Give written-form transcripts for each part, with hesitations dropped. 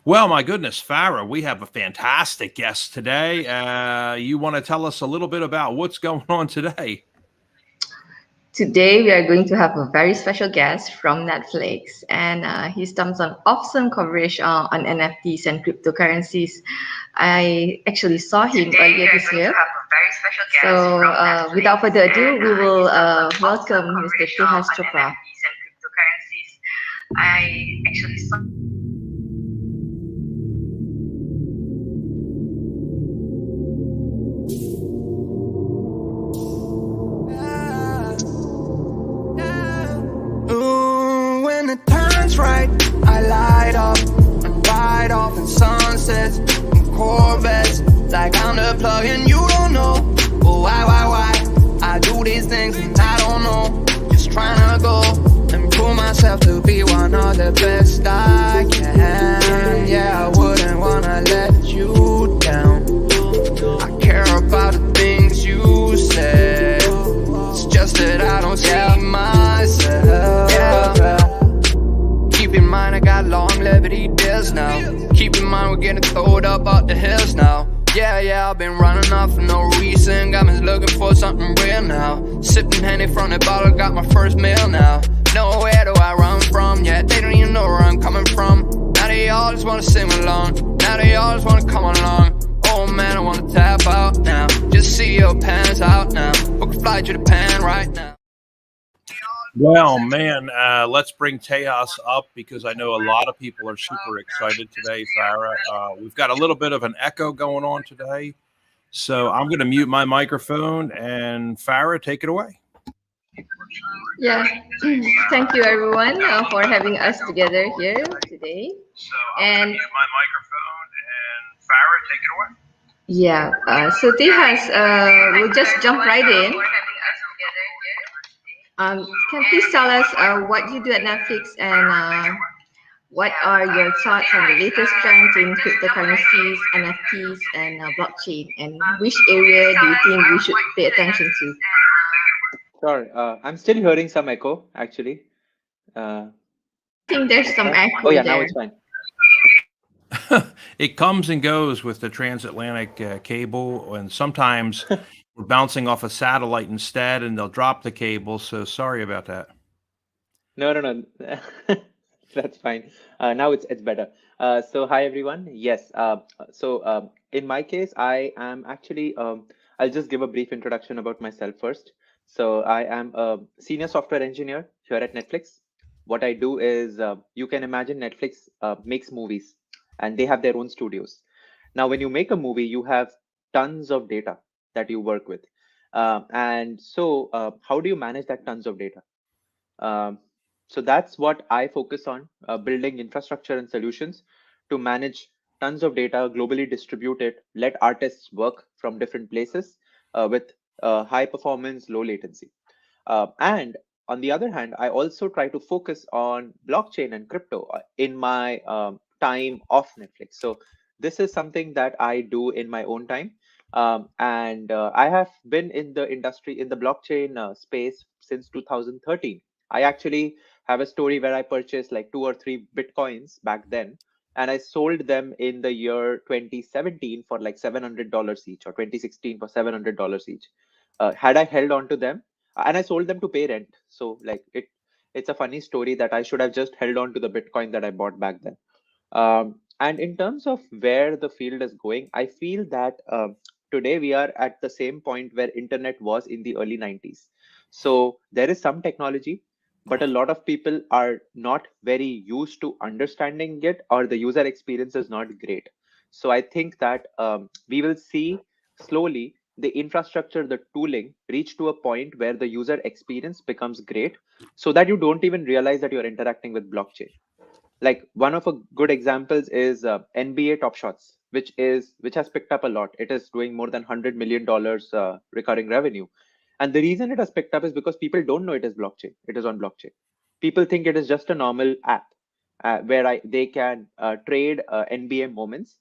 Well, my goodness, Farah, we have a fantastic guest today. You want to tell us a little bit about what's going on today? Today, we are going to have a very special guest from Netflix, and he's done some awesome coverage on NFTs and cryptocurrencies. I actually saw him Today we earlier are this going to year. have a very special guest So, from Netflix, without further ado, and we will he's done some welcome awesome Mr. coverage Tejas on Chopra. NFTs and cryptocurrencies. I actually saw. Ooh, when the time's right, I light up and ride off in sunsets and Corvettes. Like I'm the plug and you don't know. Oh, why? I do these things and I don't know. Just trying to go and prove myself to be one of the best I can. Yeah, I wouldn't wanna let you down. I care about the things you said. It's just that I don't see myself. Keep in mind I got longevity deals now. Keep in mind we're getting throwed up out the hills now. Yeah, I've been running off for no reason. Got me looking for something real now. Sipping Henny from the bottle, got my first meal now. Nowhere do I run from, yeah, they don't even know where I'm coming from. Now they all just wanna sing along. Now they all just wanna come along. Oh man, I wanna tap out now. Just see your pants out now. Book a flight to Japan right now. Well, man, let's bring Tejas up because I know a lot of people are super excited today, Farah. We've got a little bit of an echo going on today. So I'm going to mute my microphone and Farah, take it away. Yeah, thank you everyone for having us together here today. So I'm going to mute my microphone and Farah, take it away. Yeah, so Tejas, we'll just jump right in. Can you please tell us what you do at Netflix and what are your thoughts on the latest trends in cryptocurrencies, NFTs, and blockchain? And which area do you think we should pay attention to? Sure. I'm still hearing some echo, actually. I think there's some echo Oh, yeah, there. now it's fine. It comes and goes with the transatlantic cable, and sometimes we're bouncing off a satellite instead, and they'll drop the cable. So sorry about that. No. That's fine. Now it's better. So hi everyone. Yes. In my case, I am actually. I'll just give a brief introduction about myself first. So I am a senior software engineer here at Netflix. What I do is, you can imagine Netflix makes movies, and they have their own studios. Now, when you make a movie, you have tons of data that you work with, how do you manage that tons of data? So that's what I focus on, building infrastructure and solutions to manage tons of data, globally distribute it, let artists work from different places with high performance, low latency. And on the other hand, I also try to focus on blockchain and crypto in my time off Netflix. So this is something that I do in my own time. I have been in the industry, in the blockchain space since 2013. I actually have a story where I purchased like 2 or 3 Bitcoins back then, and I sold them in the year 2017 for like $700 each, or 2016 for $700 each. Had I held on to them, and I sold them to pay rent, so like it's a funny story that I should have just held on to the Bitcoin that I bought back then. And in terms of where the field is going, I feel that today we are at the same point where internet was in the early 90s. So there is some technology, but a lot of people are not very used to understanding it, or the user experience is not great. So I think that we will see slowly the infrastructure, the tooling reach to a point where the user experience becomes great, so that you don't even realize that you're interacting with blockchain. Like one of a good examples is NBA Top Shots, which has picked up a lot. It is doing more than $100 million recurring revenue, and the reason it has picked up is because people don't know it is blockchain. It is on blockchain. People think it is just a normal app where they can trade NBA moments,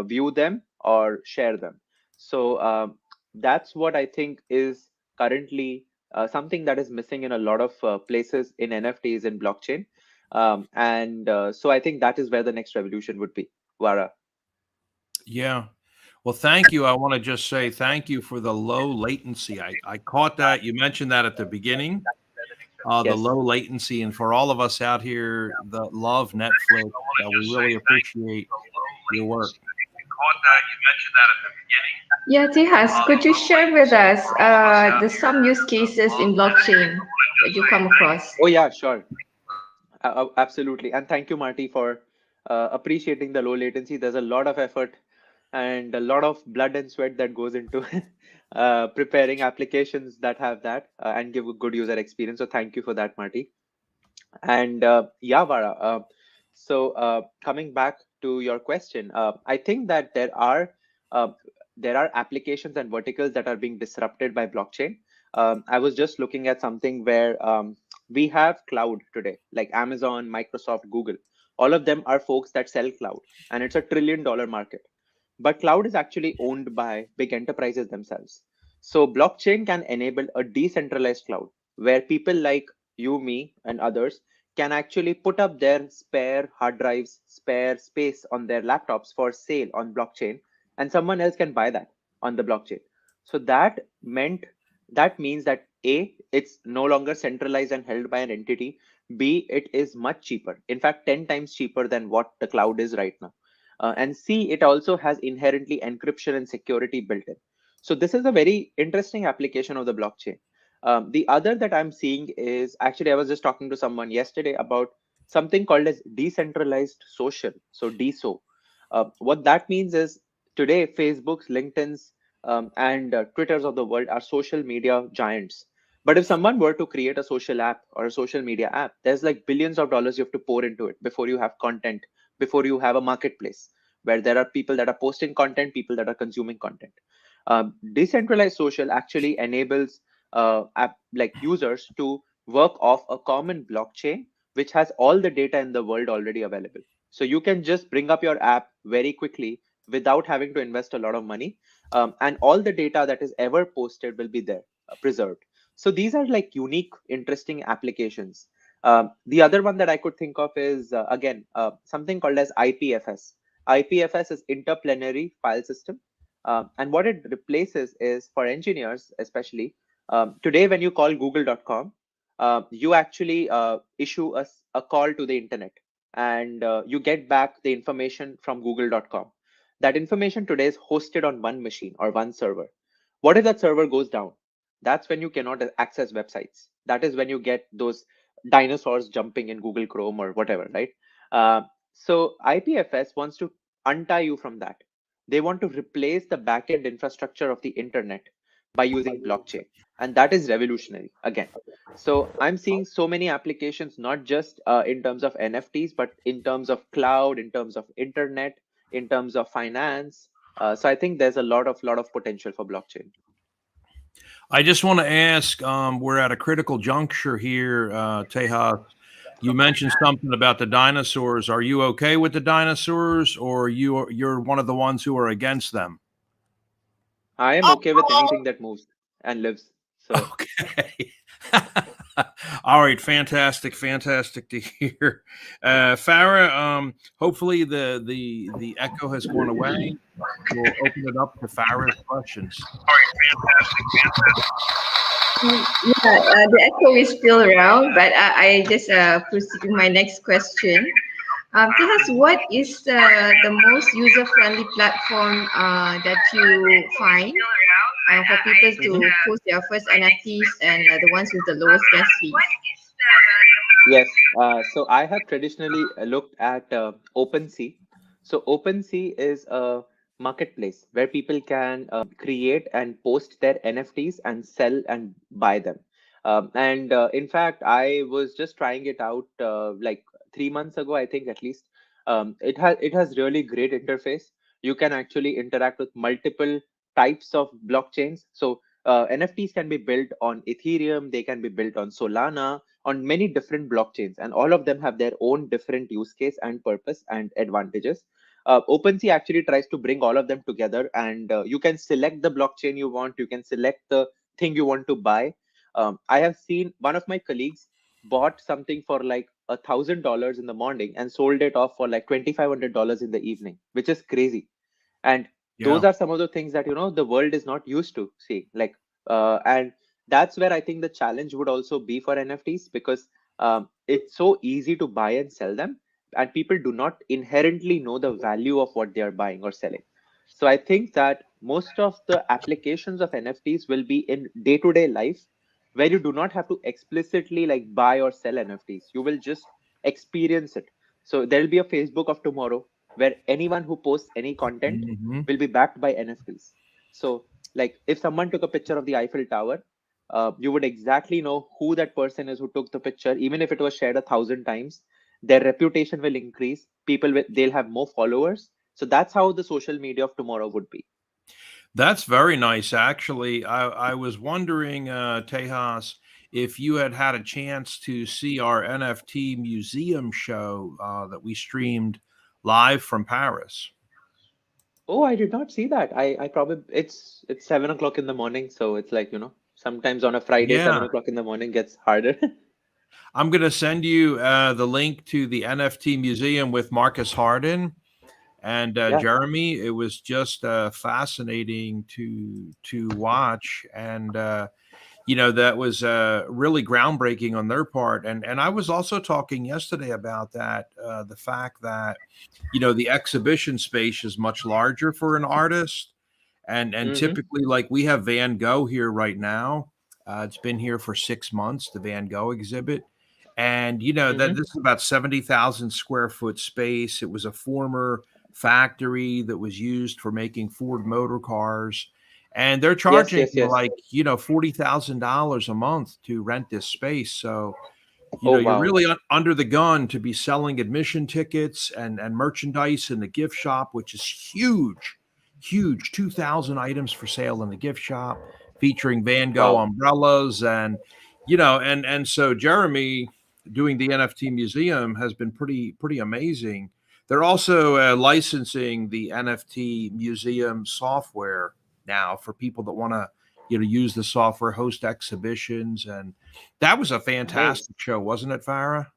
view them, or share them. So that's what I think is currently something that is missing in a lot of places in NFTs and blockchain. So I think that is where the next revolution would be. Vara. Yeah. Well, thank you. I want to just say thank you for the low latency. I caught that. You mentioned that at the beginning, the Yes. low latency. And for all of us out here that love Netflix, we really appreciate your work. Yeah, Tejas, could you share with us some use cases in blockchain that you come across? Oh yeah, sure. Absolutely. And thank you, Marty, for appreciating the low latency. There's a lot of effort and a lot of blood and sweat that goes into preparing applications that have that and give a good user experience. So thank you for that, Marty. And yeah, Vara. So coming back to your question, I think that uh, there are applications and verticals that are being disrupted by blockchain. I was just looking at something where we have cloud today, like Amazon, Microsoft, Google. All of them are folks that sell cloud, and it's $1 trillion market. But cloud is actually owned by big enterprises themselves. So blockchain can enable a decentralized cloud where people like you, me, and others can actually put up their spare hard drives, spare space on their laptops for sale on blockchain, and someone else can buy that on the blockchain. So that means that A, it's no longer centralized and held by an entity. B, it is much cheaper. In fact, 10 times cheaper than what the cloud is right now. And C, it also has inherently encryption and security built in. So this is a very interesting application of the blockchain. The other that I'm seeing is actually, I was just talking to someone yesterday about something called as decentralized social. So DSO. What that means is today, Facebook's, LinkedIn's, and Twitters of the world are social media giants. But if someone were to create a social app or a social media app, there's like billions of dollars you have to pour into it before you have content, before you have a marketplace where there are people that are posting content, people that are consuming content. Decentralized social actually enables like users to work off a common blockchain which has all the data in the world already available. So you can just bring up your app very quickly without having to invest a lot of money, and all the data that is ever posted will be there, preserved. So these are like unique, interesting applications. The other one that I could think of is again something called as IPFS. IPFS is interplanetary file system, and what it replaces is for engineers, especially today when you call google.com, you actually issue a call to the internet, and you get back the information from google.com. That information today is hosted on one machine or one server. What if that server goes down? That's when you cannot access websites. That is when you get those dinosaurs jumping in Google Chrome or whatever, right? So IPFS wants to untie you from that. They want to replace the backend infrastructure of the internet by using blockchain. And that is revolutionary again. So I'm seeing so many applications, not just in terms of NFTs, but in terms of cloud, in terms of internet, in terms of finance. So I think there's a lot of potential for blockchain. I just want to ask, we're at a critical juncture here, Tejas. You mentioned something about the dinosaurs. Are you okay with the dinosaurs, or you're one of the ones who are against them? I am okay with anything that moves and lives. So Okay. All right, fantastic to hear. Farah, hopefully the echo has gone away. We'll open it up to Farah's questions. Yeah, the echo is still around, but I just proceed to my next question. Tell us, what is the most user-friendly platform that you find for people to post their first NFTs and the ones with the lowest gas fees? yes, so I have traditionally looked at OpenSea. So OpenSea is a marketplace where people can create and post their NFTs and sell and buy them. And in fact, I was just trying it out like 3 months ago, I think at least. It has really great interface. You can actually interact with multiple types of blockchains. So NFTs can be built on Ethereum, they can be built on Solana, on many different blockchains, and all of them have their own different use case and purpose and advantages. OpenSea actually tries to bring all of them together, and you can select the blockchain you want, you can select the thing you want to buy. I have seen one of my colleagues bought something for like $1,000 in the morning and sold it off for like $2,500 in the evening, which is crazy. And those Yeah. are some of the things that the world is not used to see. Like, and that's where I think the challenge would also be for NFTs, because it's so easy to buy and sell them, and people do not inherently know the value of what they are buying or selling. So I think that most of the applications of NFTs will be in day-to-day life, where you do not have to explicitly like buy or sell NFTs. You will just experience it. So there'll be a Facebook of tomorrow where anyone who posts any content Hmm. will be backed by NFTs. So, like, if someone took a picture of the Eiffel Tower, you would exactly know who that person is who took the picture, even if it was shared 1,000 times. Their reputation will increase. They'll have more followers. So that's how the social media of tomorrow would be. That's very nice, actually. I was wondering, Tejas, if you had had a chance to see our NFT museum show that we streamed live from Paris. Oh, I did not see that. I probably it's 7 o'clock in the morning, so it's like sometimes on a Friday, Yeah. 7 o'clock in the morning gets harder. I'm going to send you the link to the NFT museum with Marcus Hardin and Yeah. Jeremy. It was just fascinating to watch, and that was really groundbreaking on their part. And I was also talking yesterday about that, the fact that the exhibition space is much larger for an artist, and Mm-hmm. typically, like, we have Van Gogh here right now. It's been here for 6 months, the Van Gogh exhibit. And that Mm-hmm. this is about 70,000 square foot space. It was a former factory that was used for making Ford motor cars, and they're Yes, charging yes, yes. like $40,000 a month to rent this space. So Oh, you're wow. really under the gun to be selling admission tickets and merchandise in the gift shop, which is huge, huge. 2,000 items for sale in the gift shop, featuring Van Gogh Wow. umbrellas, and so Jeremy doing the NFT museum has been pretty amazing. They're also licensing the NFT museum software now for people that want to use the software, host exhibitions, and that was a Nice. fantastic show, wasn't it, Farah?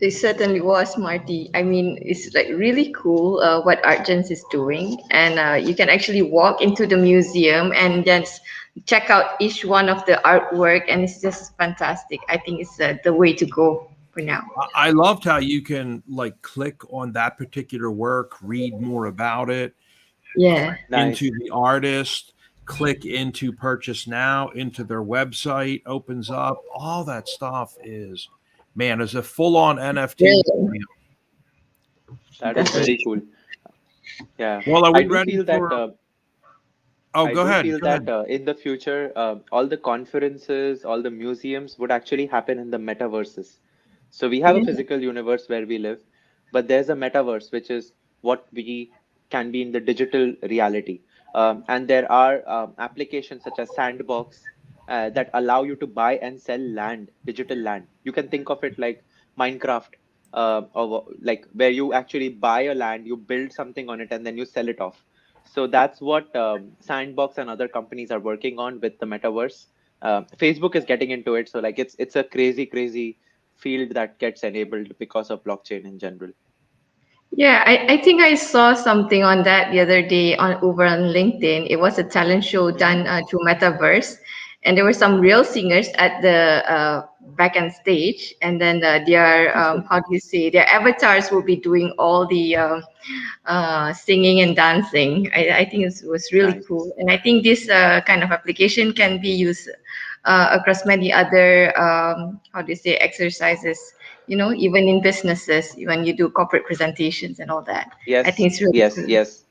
It certainly was, Marty. I mean, it's like really cool what ArtGens is doing, and you can actually walk into the museum and just check out each one of the artwork, and it's just fantastic. I think it's the way to go for now. I loved how you can like click on that particular work, read more about it, Yeah. into Nice. the artist, click into purchase now, into their website, opens up. All that stuff is a full on NFT Really. museum. That is very Definitely. cool. Yeah. Well, are I we do ready feel that for? Oh, I go do ahead. feel Go that ahead. in the future, all the conferences, all the museums would actually happen in the metaverses. So we have a Yeah. physical universe where we live, but there's a metaverse, which is what we can be in the digital reality. And there are applications such as Sandbox that allow you to buy and sell land, digital land. You can think of it like Minecraft, or like where you actually buy a land, you build something on it, and then you sell it off. So that's what Sandbox and other companies are working on with the metaverse. Facebook is getting into it, so like it's a crazy field that gets enabled because of blockchain in general. Yeah, I think I saw something on that the other day on over on LinkedIn. It was a talent show Hmm. done through Metaverse, and there were some real singers at the back end stage, and then their how do you say, their avatars will be doing all the singing and dancing. I think it was really Nice. cool, and I think this kind of application can be used across many other how do you say exercises. Even in businesses, when you do corporate presentations and all that. I Yes, think it's really yes, cool. yes.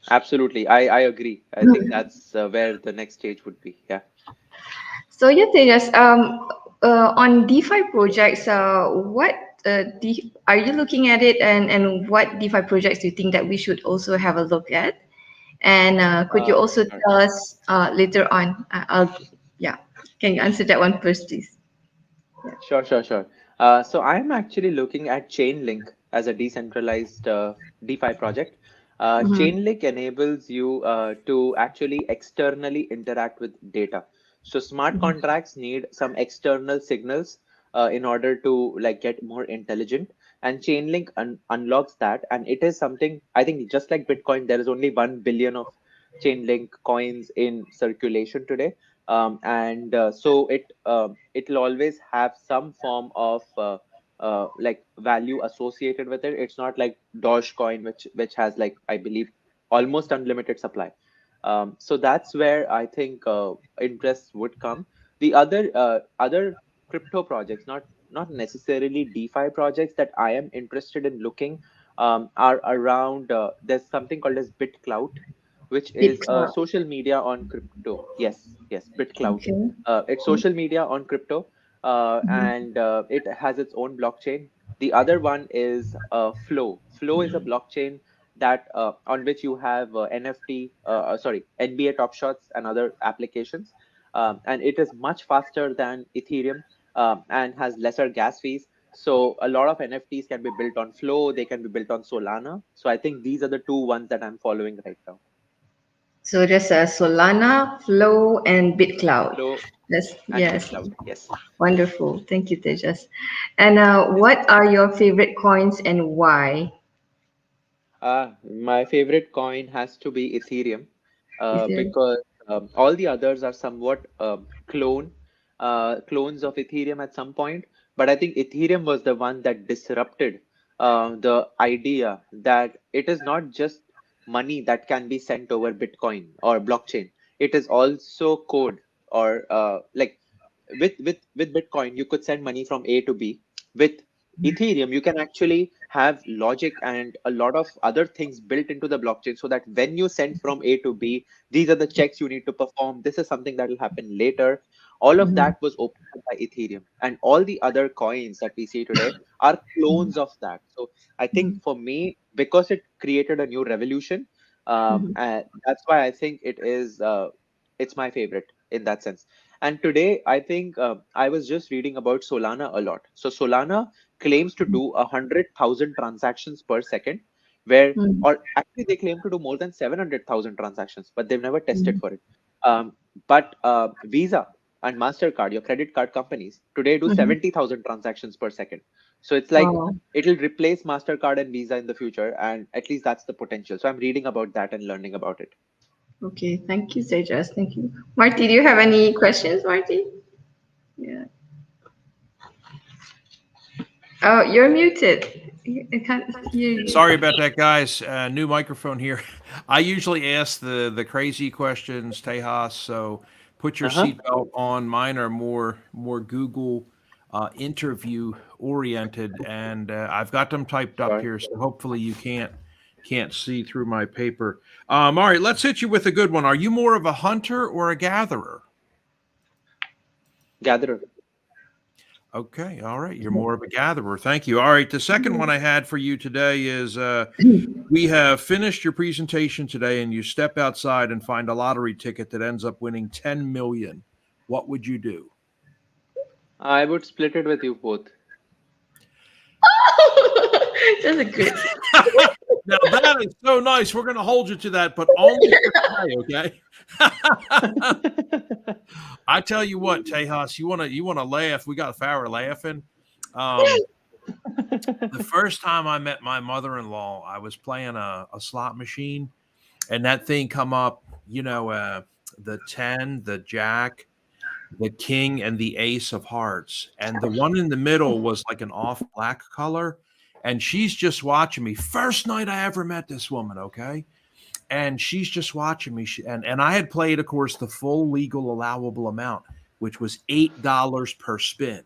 Absolutely. I agree. I think that's where the next stage would be. Yeah. So yeah, Tejas, on DeFi projects, what are you looking at it, and what DeFi projects do you think that we should also have a look at? And could you also Sure. tell us later on? Yeah, can you answer that one first, please? Sure. So I'm actually looking at Chainlink as a decentralized DeFi project. Mm-hmm. Chainlink enables you to actually externally interact with data. So smart contracts need some external signals in order to like get more intelligent. And Chainlink unlocks that, and it is something, I think, just like Bitcoin, there is only 1 billion of Chainlink coins in circulation today. And so it'll always have some form of like value associated with it. It's not like Dogecoin, which has, like, I believe, almost unlimited supply. So that's where I think interest would come. The other crypto projects, not necessarily DeFi projects, that I am interested in looking are around. There's something called as BitClout, which is BitCloud. social media on crypto. Yes, BitClout. Okay. It's social media on crypto, Mhm. and it has its own blockchain. The other one is Flow. Flow is a blockchain that on which you have NBA Top Shots and other applications, and it is much faster than Ethereum, and has lesser gas fees. So a lot of NFTs can be built on Flow. They can be built on Solana. So I think these are the two ones that I'm following right now. So there's a Solana, Flow, and BitCloud. Flow That's and yes, BitCloud. Yes. wonderful. Thank you, Tejas. And what are your favorite coins and why? My favorite coin has to be Ethereum, Is there? because all the others are somewhat clones of Ethereum at some point. But I think Ethereum was the one that disrupted the idea that it is not just money that can be sent over Bitcoin or blockchain. It is also code, or like with Bitcoin, you could send money from A to B. With Ethereum, you can actually have logic and a lot of other things built into the blockchain, so that when you send from A to B, these are the checks you need to perform. This is something that will happen later. All of Mhm. that was opened up by Ethereum, and all the other coins that we see today are clones of that. So I think Mhm. for me, because it created a new revolution, Mhm. and that's why I think it's my favorite in that sense. And today, I think I was just reading about Solana a lot. So Solana claims to do 100,000 transactions per second, where, Mhm. or actually they claim to do more than 700,000 transactions, but they've never tested Mhm. for it. But Visa and Mastercard, your credit card companies, today do Mhm. 70,000 transactions per second. So it's like Wow. it'll replace Mastercard and Visa in the future, and at least that's the potential. So I'm reading about that and learning about it. Okay. Thank you, Tejas. Thank you, Marty. Do you have any questions, Marty? Yeah. Oh, you're muted. I can't hear you. Sorry about that, guys. New microphone here. I usually ask the crazy questions, Tejas. So put your Uh-huh. seatbelt on. Mine are more Google interview oriented, and I've got them typed up Sure. here. So hopefully you can't see through my paper. All right, let's hit you with a good one. Are you more of a hunter or a gatherer? Gatherer. Okay, all right. You're more of a gatherer. Thank you. All right, the second one I had for you today is we have finished your presentation today and you step outside and find a lottery ticket that ends up winning 10 million. What would you do? I would split it with you both. That's a good. Now that is so nice. We're going to hold you to that, but only for today, okay? I tell you what, Tejas, you want to laugh. We got Farrah laughing. The first time I met my mother-in-law, I was playing a slot machine, and that thing come up, the 10, the jack, the king, and the ace of hearts. And the one in the middle was like an off black color. And she's just watching me. First night I ever met this woman, okay? And she's just watching me. And I had played, of course, the full legal allowable amount, which was $8 per spin.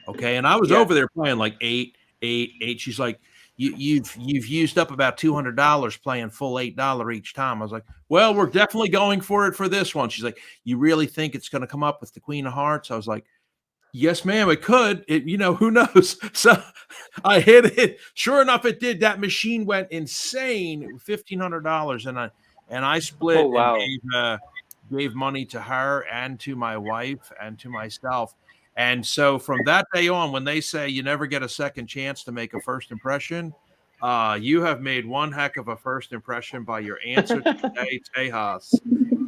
Okay. And I was Yeah. over there playing like eight, eight, eight. She's like, you've used up about $200 playing full $8 each time. I was like, well, we're definitely going for it for this one. She's like, you really think it's going to come up with the Queen of Hearts? I was like, yes, ma'am, it could. Who knows? So I hit it. Sure enough, it did. That machine went insane. $1,500, and I Oh, split and wow. gave money to her and to my wife and to myself. And so from that day on, when they say you never get a second chance to make a first impression, you have made one heck of a first impression by your answer today, Tejas.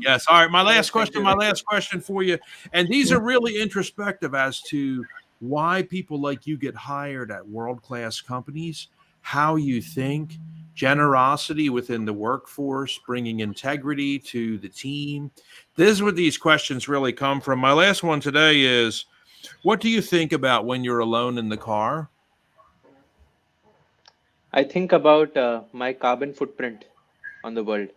Yes. All right. My Oh, last thank question. you. My Thank you. last question for you, and these are really introspective as to why people like you get hired at world-class companies, how you think, generosity within the workforce, bringing integrity to the team. This is where these questions really come from. My last one today is, what do you think about when you're alone in the car? I think about my carbon footprint on the world.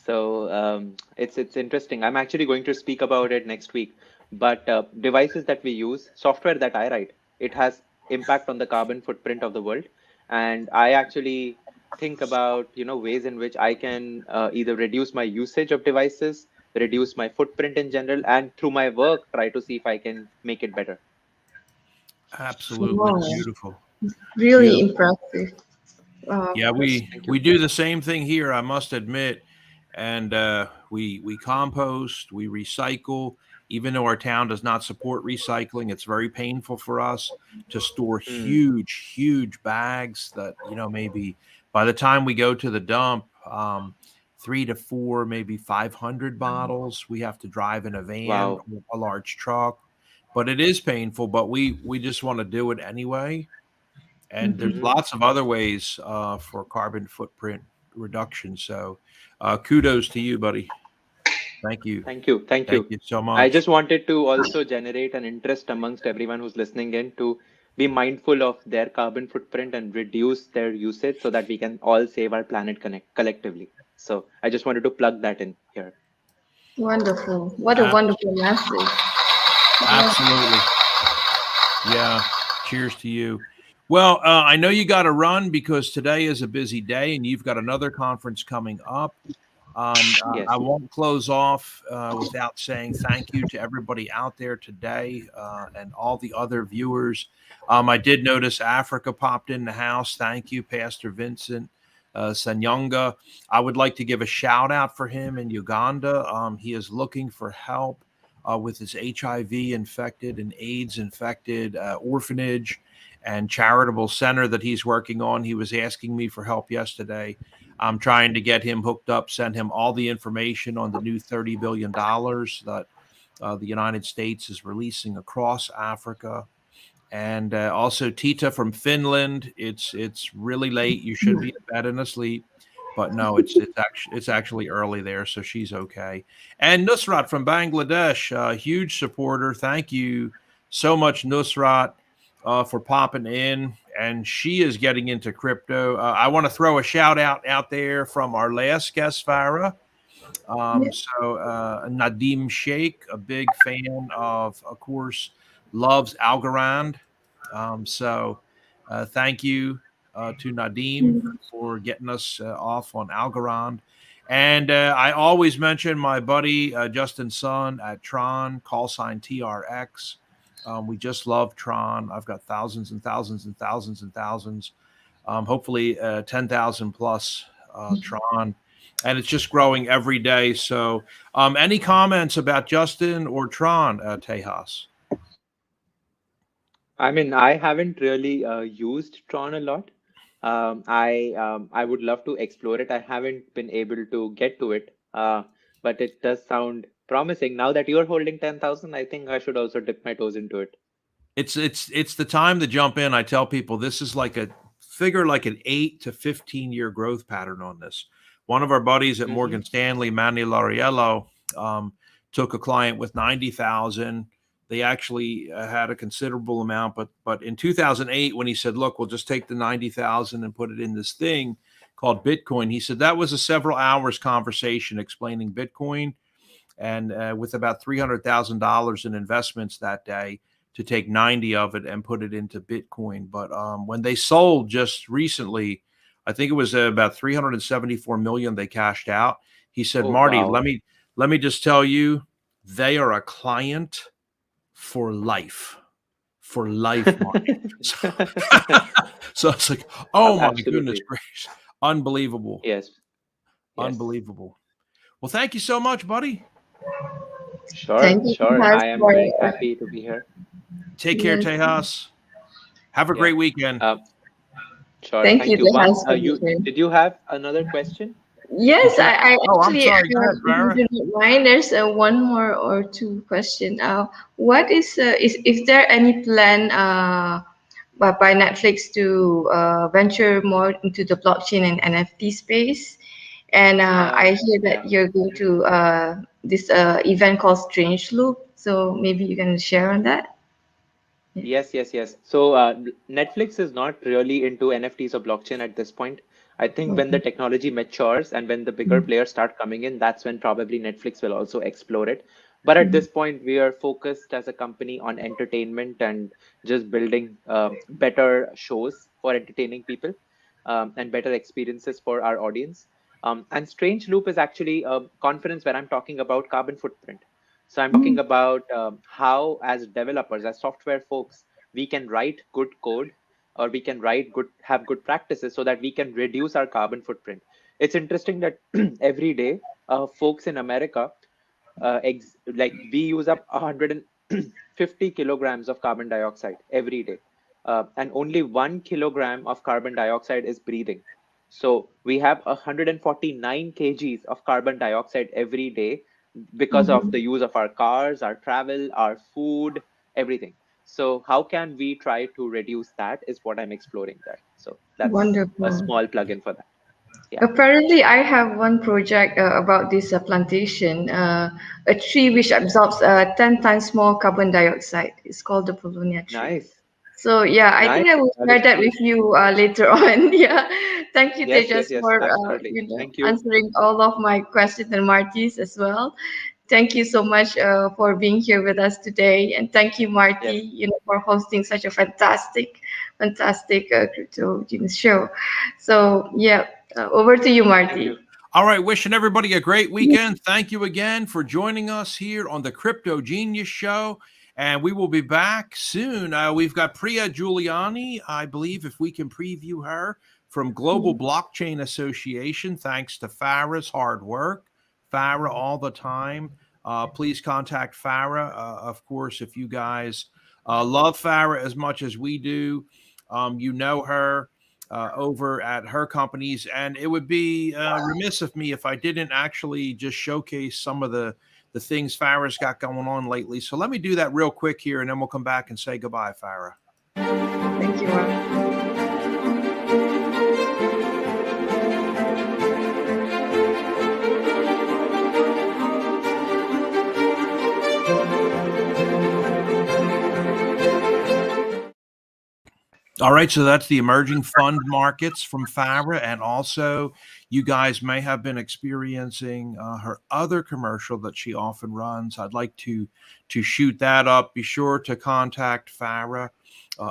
So it's interesting. I'm actually going to speak about it next week. But devices that we use, software that I write, it has impact on the carbon footprint of the world. And I actually think about ways in which I can either reduce my usage of devices, reduce my footprint in general, and through my work try to see if I can make it better. Absolutely Wow, beautiful. really Beautiful. impressive. Yeah, we Thank you. do the same thing here, I must admit. And we compost, we recycle. Even though our town does not support recycling, it's very painful for us to store Hmm. huge bags that maybe by the time we go to the dump, 3 to 4, maybe 500 bottles. We have to drive in a van Wow. or a large truck, but it is painful. But we just want to do it anyway. And there's Hmm. lots of other ways for carbon footprint reduction. So kudos to you, buddy. Thank you. Thank you. Thank Thank you. you so I much. just wanted to also generate an interest amongst everyone who's listening in to be mindful of their carbon footprint and reduce their usage so that we can all save our planet collectively. So I just wanted to plug that in here. Wonderful. What a Ab- wonderful message. Absolutely. Yeah. Cheers to you. Well, I know you got to run because today is a busy day and you've got another conference coming up. I Yes. won't close off without saying thank you to everybody out there today and all the other viewers. I did notice Africa popped in the house. Thank you, Pastor Vincent Sanyonga. I would like to give a shout out for him in Uganda. He is looking for help with his HIV infected and AIDS infected orphanage and charitable center that he's working on. He was asking me for help yesterday. I'm trying to get him hooked up, send him all the information on the new $30 billion that the United States is releasing across Africa. And also Tita from Finland. It's really late. You should be in bed and asleep, but no, it's actually early there, so she's okay. And Nusrat from Bangladesh, huge supporter. Thank you so much, Nusrat, for popping in. And she is getting into crypto. I want to throw a shout out there from our last guest, Farah. Nadim Sheikh, a big fan of course, loves Algorand. Thank you to Nadim for getting us off on Algorand. And I always mention my buddy Justin Sun at Tron, call sign TRX. We just love Tron. I've got thousands and thousands and thousands and thousands, hopefully 10,000 plus Tron. And it's just growing every day. So any comments about Justin or Tron, Tejas? I mean, I haven't really used Tron a lot. I would love to explore it. I haven't been able to get to it, but it does sound promising. Now that you're holding 10,000, I think I should also dip my toes into it. It's the time to jump in. I tell people this is like an 8 to 15 year growth pattern on this. One of our buddies at Morgan Stanley, Manny Lariello, took a client with 90,000. They actually had a considerable amount, but in 2008, when he said, "Look, we'll just take the 90,000 and put it in this thing called Bitcoin," he said that was a several hours conversation explaining Bitcoin, and with about $300,000 in investments that day to take 90 of it and put it into Bitcoin. But when they sold just recently, I think it was about 374 million they cashed out. He said, Oh, "Marty, wow. let me just tell you, they are a client for life." For life, Marty. So it's like, oh my goodness Absolutely. gracious. Unbelievable. Yes. Yes. Unbelievable. Well, thank you so much, buddy. Sure. Thank you, Sure. Tejas, I am for very happy to be here. Take care, yes. Tejas. Have a Yeah. great weekend. Sure. Thank Thank you, you. Tejas, for being here. Did you have another question? Yes, I Oh, I'm actually, sorry. Go ahead, if Farah. you don't mind, there's one more or two question. What is there any plan by Netflix to venture more into the blockchain and NFT space? And I hear Yeah. that you're going to this event called Strange Loop. So maybe you can share on that. Yeah. Yes. So Netflix is not really into NFTs or blockchain at this point. I think when the Okay. technology matures and when the bigger Mm, players start coming in, that's when probably Netflix will also explore it. But at mm, this point, we are focused as a company on entertainment and just building better shows for entertaining people and better experiences for our audience. And Strange Loop is actually a conference where I'm talking about carbon footprint. So I'm talking mm. about how, as developers, as software folks, we can write good code or we can have good practices so that we can reduce our carbon footprint. It's interesting that every day, folks in America, like we use up 150 kilograms of carbon dioxide every day, and only 1 kilogram of carbon dioxide is breathing. So we have 149 kgs of carbon dioxide every day because of the use of our cars, our travel, our food, everything. So how can we try to reduce that is what I'm exploring there. So that's a Wonderful. small plugin for that. Yeah. Apparently, I have one project about this plantation, a tree which absorbs 10 times more carbon dioxide. It's called the Polonia tree. Nice. So yeah, I Nice. think I will That share is that cool. with you later on. Yeah, thank you, Tejas, Yes. for Absolutely. Thank you. answering all of my questions and Marty's as well. Thank you so much for being here with us today, and thank you, Yes. Marty, for hosting such a fantastic crypto show. So yeah, over to you, Thank you. Marty. All right, wishing everybody a great weekend. Thank you again for joining us here on the Crypto Genius Show. And we will be back soon. We've got Priya Giuliani, I believe, if we can preview her from Global Blockchain Association, thanks to Farah's hard work. Farah all the time. Please contact Farah. Of course, if you guys love Farah as much as we do, you know her over at her companies. And it would be remiss of me if I didn't actually just showcase some of the things Farah's got going on lately. So let me do that real quick here, and then we'll come back and say goodbye, Farah. Thank you, Marty. All right, so that's the emerging fund markets from Farah, and also you guys may have been experiencing her other commercial that she often runs. I'd like to shoot that up. Be sure to contact Farah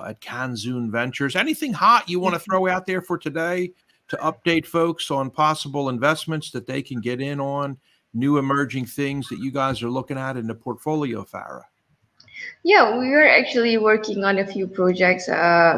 at Kanzun Ventures. Anything hot you want to throw out there for today to update folks on possible investments that they can get in on, new emerging things that you guys are looking at in the portfolio, Farah? Yeah, we are actually working on a few projects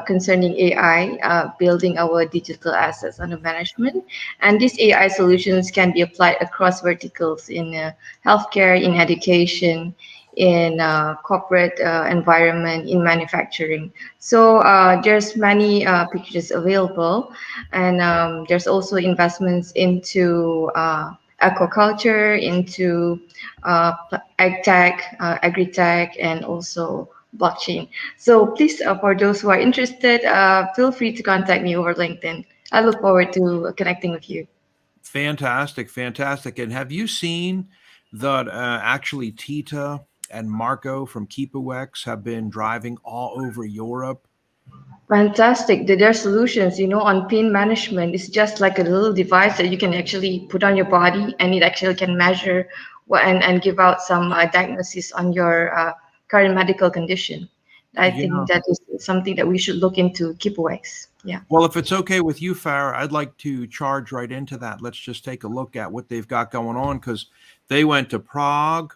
concerning AI, building our digital assets under management. And these AI solutions can be applied across verticals in healthcare, in education, in corporate environment, in manufacturing. So there's many packages available, and there's also investments into aquaculture, into ag tech, agri tech, and also blockchain. So please, for those who are interested, feel free to contact me over LinkedIn. I look forward to connecting with you. Fantastic. And have you seen that actually Tita and Marco from KeepOX have been driving all over Europe? Fantastic. There are solutions, on pain management. It's just like a little device that you can actually put on your body, and it actually can measure and give out some diagnosis on your current medical condition. I Yeah. think that is something that we should look into, KeepOX. Yeah. Well, if it's okay with you, Farah, I'd like to charge right into that. Let's just take a look at what they've got going on, because they went to Prague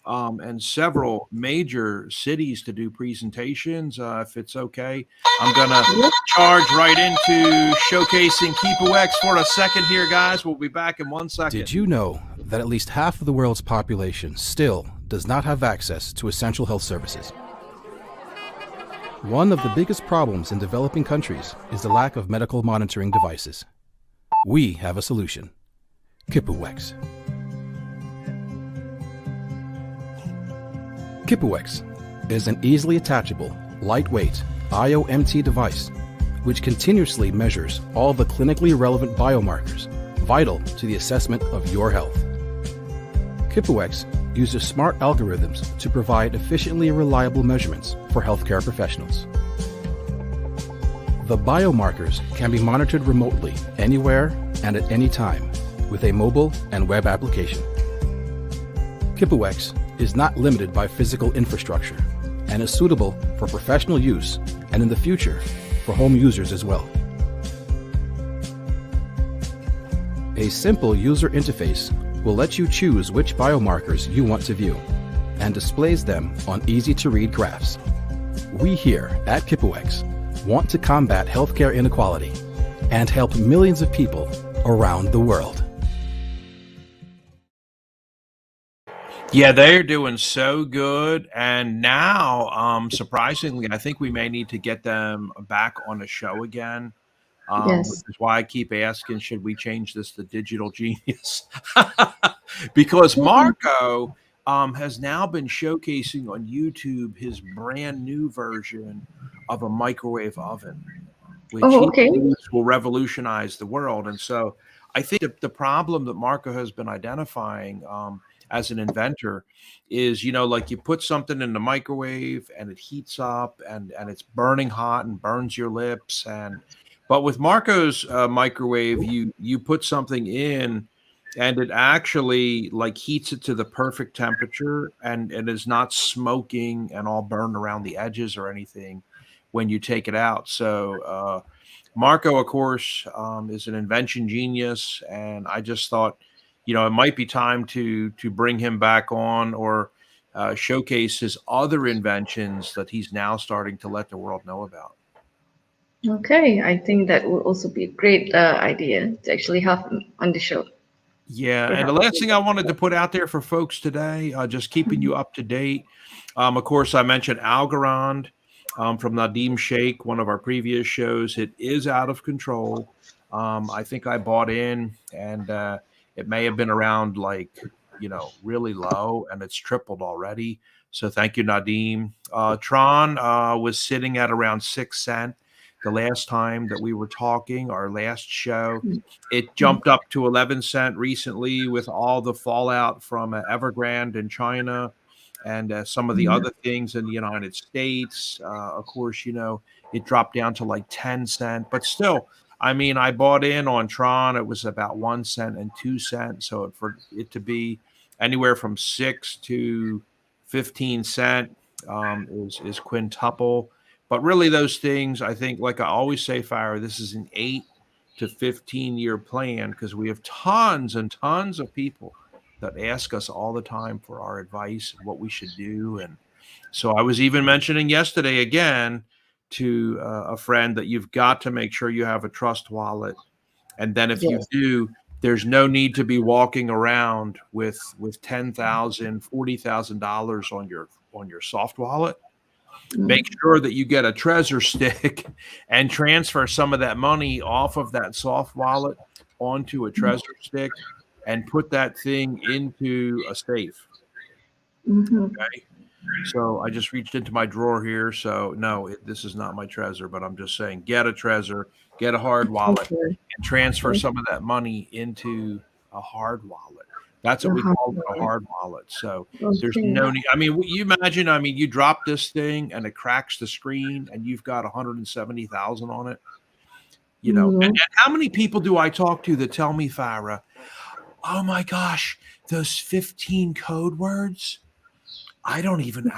and several major cities to do presentations. If it's okay, I'm going to charge right into showcasing KeepOX for a second here, guys. We'll be back in 1 second. Did you know that at least half of the world's population still does not have access to essential health services? One of the biggest problems in developing countries is the lack of medical monitoring devices. We have a solution. KipuX. KipuX is an easily attachable, lightweight IoMT device which continuously measures all the clinically relevant biomarkers vital to the assessment of your health. KipuX uses smart algorithms to provide efficiently reliable measurements for healthcare professionals. The biomarkers can be monitored remotely, anywhere and at any time, with a mobile and web application. KipuX is not limited by physical infrastructure and is suitable for professional use and in the future for home users as well. A simple user interface will let you choose which biomarkers you want to view and displays them on easy-to-read graphs. We here at KipuX want to combat healthcare inequality and help millions of people around the world. Yeah, they're doing so good. And now, surprisingly, I think we may need to get them back on the show again. Yes. Which is why I keep asking, should we change this to Digital Genius? Because Marco has now been showcasing on YouTube his brand new version of a microwave oven, which he believes will revolutionize the world. And so I think the problem that Marco has been identifying as an inventor is, like you put something in the microwave and it heats up and it's burning hot and burns your lips. But with Marco's microwave, you put something in and it actually like heats it to the perfect temperature and is not smoking and all burned around the edges or anything when you take it out. So Marco, of course, is an invention genius. And I just thought, it might be time to bring him back on or showcase his other inventions that he's now starting to let the world know about. Okay, I think that would also be a great idea to actually have him on the show. Yeah, and the last thing I wanted to put out there for folks today, just keeping you up to date. Of course, I mentioned Algorand from Nadeem Sheikh, one of our previous shows. It is out of control. I think I bought in and it may have been around really low, and it's tripled already. So thank you, Nadeem. Tron was sitting at around 6 cents the last time that we were talking, our last show. It jumped up to 11 cents recently with all the fallout from Evergrande in China and some of the other things in the United States. Of course, it dropped down to like 10 cents, but still, I mean, I bought in on Tron. It was about 1 cent and 2 cents. So for it to be anywhere from 6 to 15 cents is quintuple. But really, those things, I think, like I always say, Farah, this is an 8 to 15 year plan because we have tons and tons of people that ask us all the time for our advice and what we should do. And so I was even mentioning yesterday again to a friend that you've got to make sure you have a trust wallet. And then if you do, there's no need to be walking around with $10,000, $40,000 on your soft wallet. Make sure that you get a Trezor stick and transfer some of that money off of that soft wallet onto a Trezor stick and put that thing into a safe. Okay. So I just reached into my drawer here. So no, this is not my Trezor, but I'm just saying, get a Trezor, get a hard wallet, and transfer some of that money into a hard wallet. That's what we call a hard wallet. So there's no need. I mean, you imagine, you drop this thing and it cracks the screen and you've got 170,000 on it. And how many people do I talk to that tell me, Farah, oh my gosh, those 15 code words, I don't even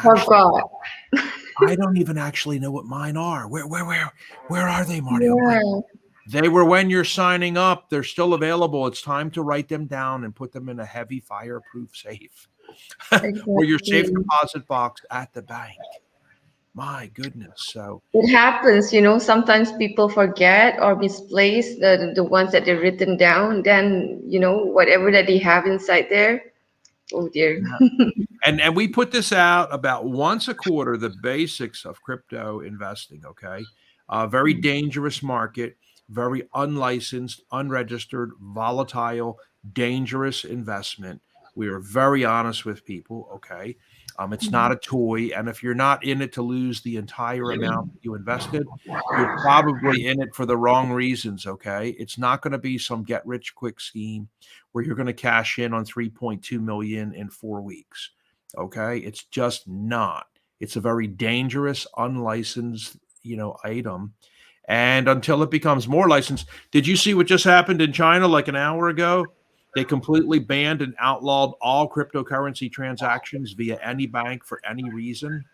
actually know what mine are. Where are they, Marty? They were when you're signing up. They're still available. It's time to write them down and put them in a heavy fireproof safe or your safe deposit box at the bank. My goodness. So it happens, sometimes people forget or misplace the ones that they've written down. Then, whatever that they have inside there. Oh dear. And we put this out about once a quarter, the basics of crypto investing. Okay. Very dangerous market. very unlicensed, unregistered, volatile, dangerous investment. We are very honest with people, okay? It's not a toy, and if you're not in it to lose the entire amount that you invested, you're probably in it for the wrong reasons, okay? It's not going to be some get-rich-quick scheme where you're going to cash in on 3.2 million in 4 weeks, okay? It's just not. It's a very dangerous, unlicensed, item. And until it becomes more licensed, did you see what just happened in China like an hour ago? They completely banned and outlawed all cryptocurrency transactions via any bank for any reason.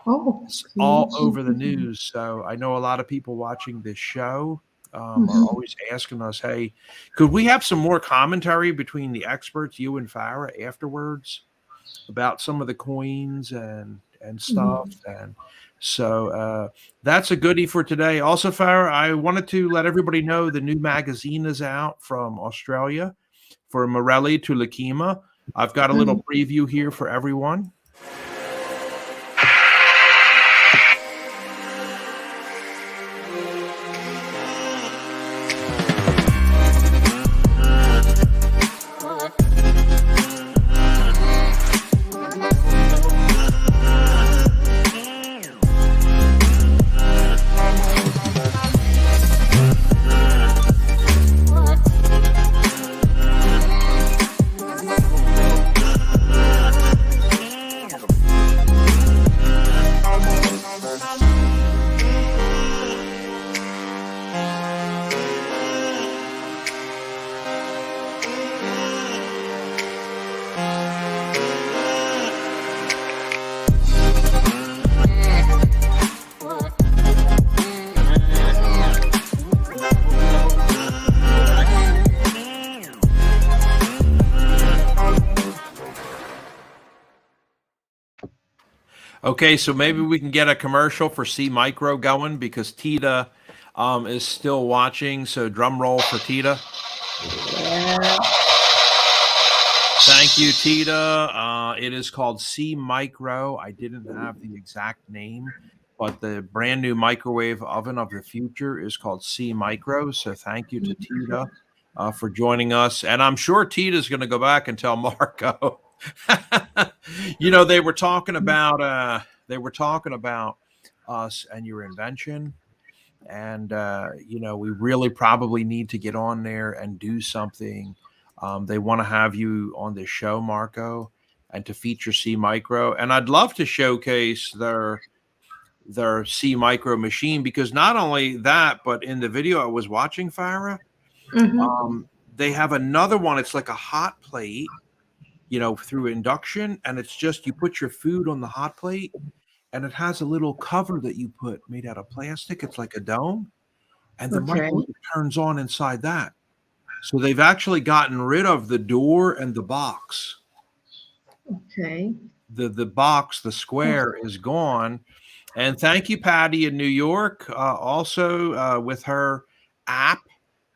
Oh, It's all over the news. So I know a lot of people watching this show are always asking us, hey, could we have some more commentary between the experts, you and Farah, afterwards about some of the coins and stuff? And so that's a goodie for today. Also, Farah, I wanted to let everybody know the new magazine is out from Australia. For Morelli to Lakima. I've got a little preview here for everyone. Okay, so maybe we can get a commercial for C Micro going because Tita is still watching. So drum roll for Tita. Yeah. Thank you, Tita. It is called C Micro. I didn't have the exact name, but the brand new microwave oven of the future is called C Micro. So thank you to Tita for joining us. And I'm sure Tita's going to go back and tell Marco. They were talking about us and your invention, and we really probably need to get on there and do something. They want to have you on this show, Marco, and to feature C Micro, and I'd love to showcase their C Micro machine, because not only that, but in the video I was watching, Farah, they have another one. It's like a hot plate, through induction, and it's just you put your food on the hot plate, and it has a little cover that you put made out of plastic. It's like a dome, and the microwave turns on inside that. So they've actually gotten rid of the door and the box. Okay. The box, the square, is gone. And thank you, Patty in New York, also with her app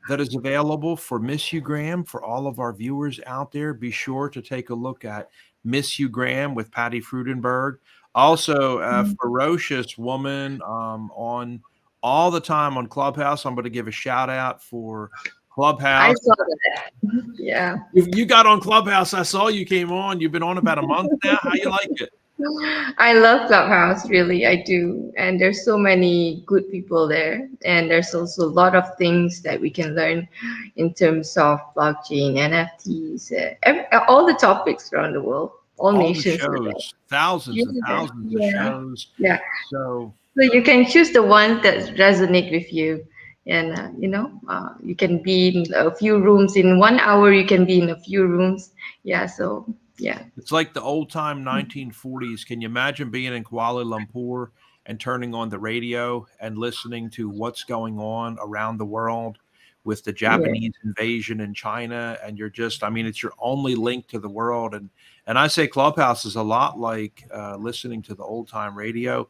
that is available for Miss You Graham. For all of our viewers out there, be sure to take a look at Miss You Graham with Patty Frudenberg. Also, a ferocious woman on all the time on Clubhouse. I'm going to give a shout out for Clubhouse. I saw that. Yeah. You got on Clubhouse. I saw you came on. You've been on about a month now. How you like it? I love Clubhouse, really, I do. And there's so many good people there. And there's also a lot of things that we can learn in terms of blockchain, NFTs, all the topics around the world, all nations. Shows, thousands and thousands of shows. Yeah. So you can choose the ones that resonate with you. And, you can be in a few rooms. In 1 hour, you can be in a few rooms. Yeah, so... yeah, it's like the old time 1940s. Can you imagine being in Kuala Lumpur and turning on the radio and listening to what's going on around the world with the Japanese invasion in China? And you're just, it's your only link to the world. And I say Clubhouse is a lot like listening to the old time radio.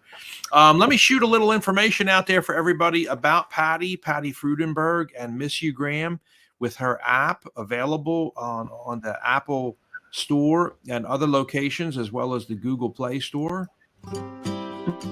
Let me shoot a little information out there for everybody about Patty Frudenberg and Miss You Graham with her app available on the Apple Store and other locations, as well as the Google Play Store.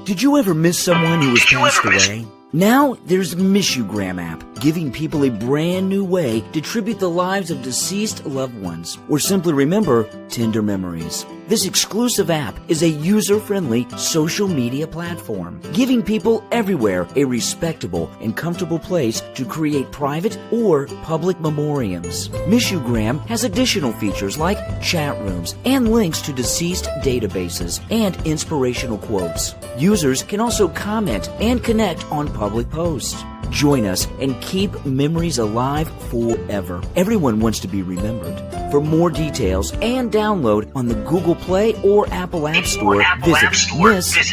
Did you ever miss someone who was passed away? Now there's Missugram app, giving people a brand new way to tribute the lives of deceased loved ones, or simply remember tender memories. This exclusive app is a user-friendly social media platform, giving people everywhere a respectable and comfortable place to create private or public memoriams. Missugram has additional features like chat rooms and links to deceased databases and inspirational quotes. Users can also comment and connect on public posts. Join us and keep memories alive forever. Everyone wants to be remembered. For more details and download on the Google Play or Apple App Store, visit miss-u-gram.com.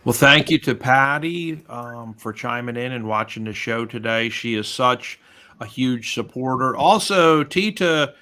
Well, thank you to Patty for chiming in and watching the show today. She is such a huge supporter. Also, Tita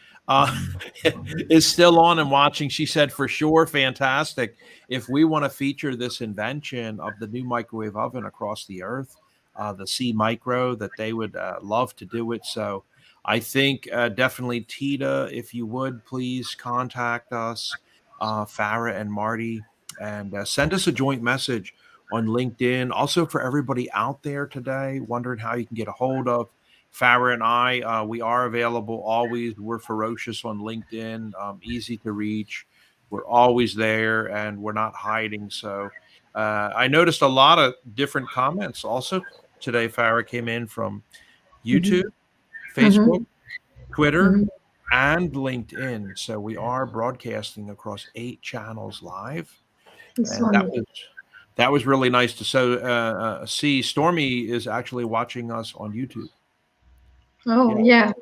is still on and watching. She said, for sure, fantastic. If we want to feature this invention of the new microwave oven across the earth, the C Micro, that they would love to do it. So I think definitely, Tita, if you would, please contact us, Farah and Marty, and send us a joint message on LinkedIn. Also, for everybody out there today wondering how you can get a hold of Farah and I, we are available always. We're ferocious on LinkedIn, easy to reach. We're always there, and we're not hiding. So I noticed a lot of different comments also today. Farah came in from YouTube, Facebook, Twitter, and LinkedIn. So we are broadcasting across 8 channels live. And that was really nice to see. Stormy is actually watching us on YouTube. Oh, yeah.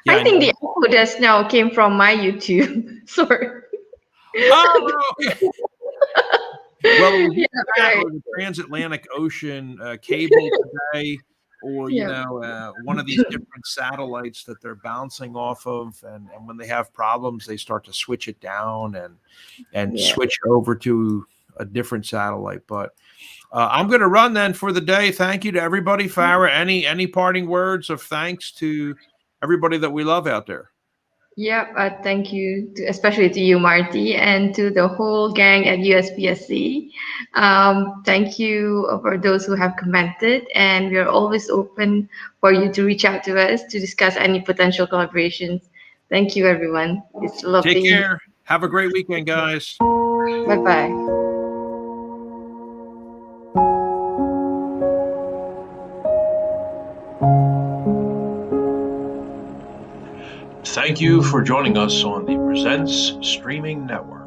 I think the echo just now came from my YouTube. Sorry. Oh, well, the transatlantic ocean cable today, or one of these different satellites that they're bouncing off of, and when they have problems, they start to switch it down and switch over to a different satellite. But I'm going to run then for the day. Thank you to everybody. Farah, any parting words of thanks to everybody that we love out there? Yep, thank you, especially to you, Marty, and to the whole gang at USPSC. Thank you for those who have commented, and we are always open for you to reach out to us to discuss any potential collaborations. Thank you, everyone. It's lovely. Take care. Have a great weekend, guys. Bye-bye. Thank you for joining us on the Presents Streaming Network.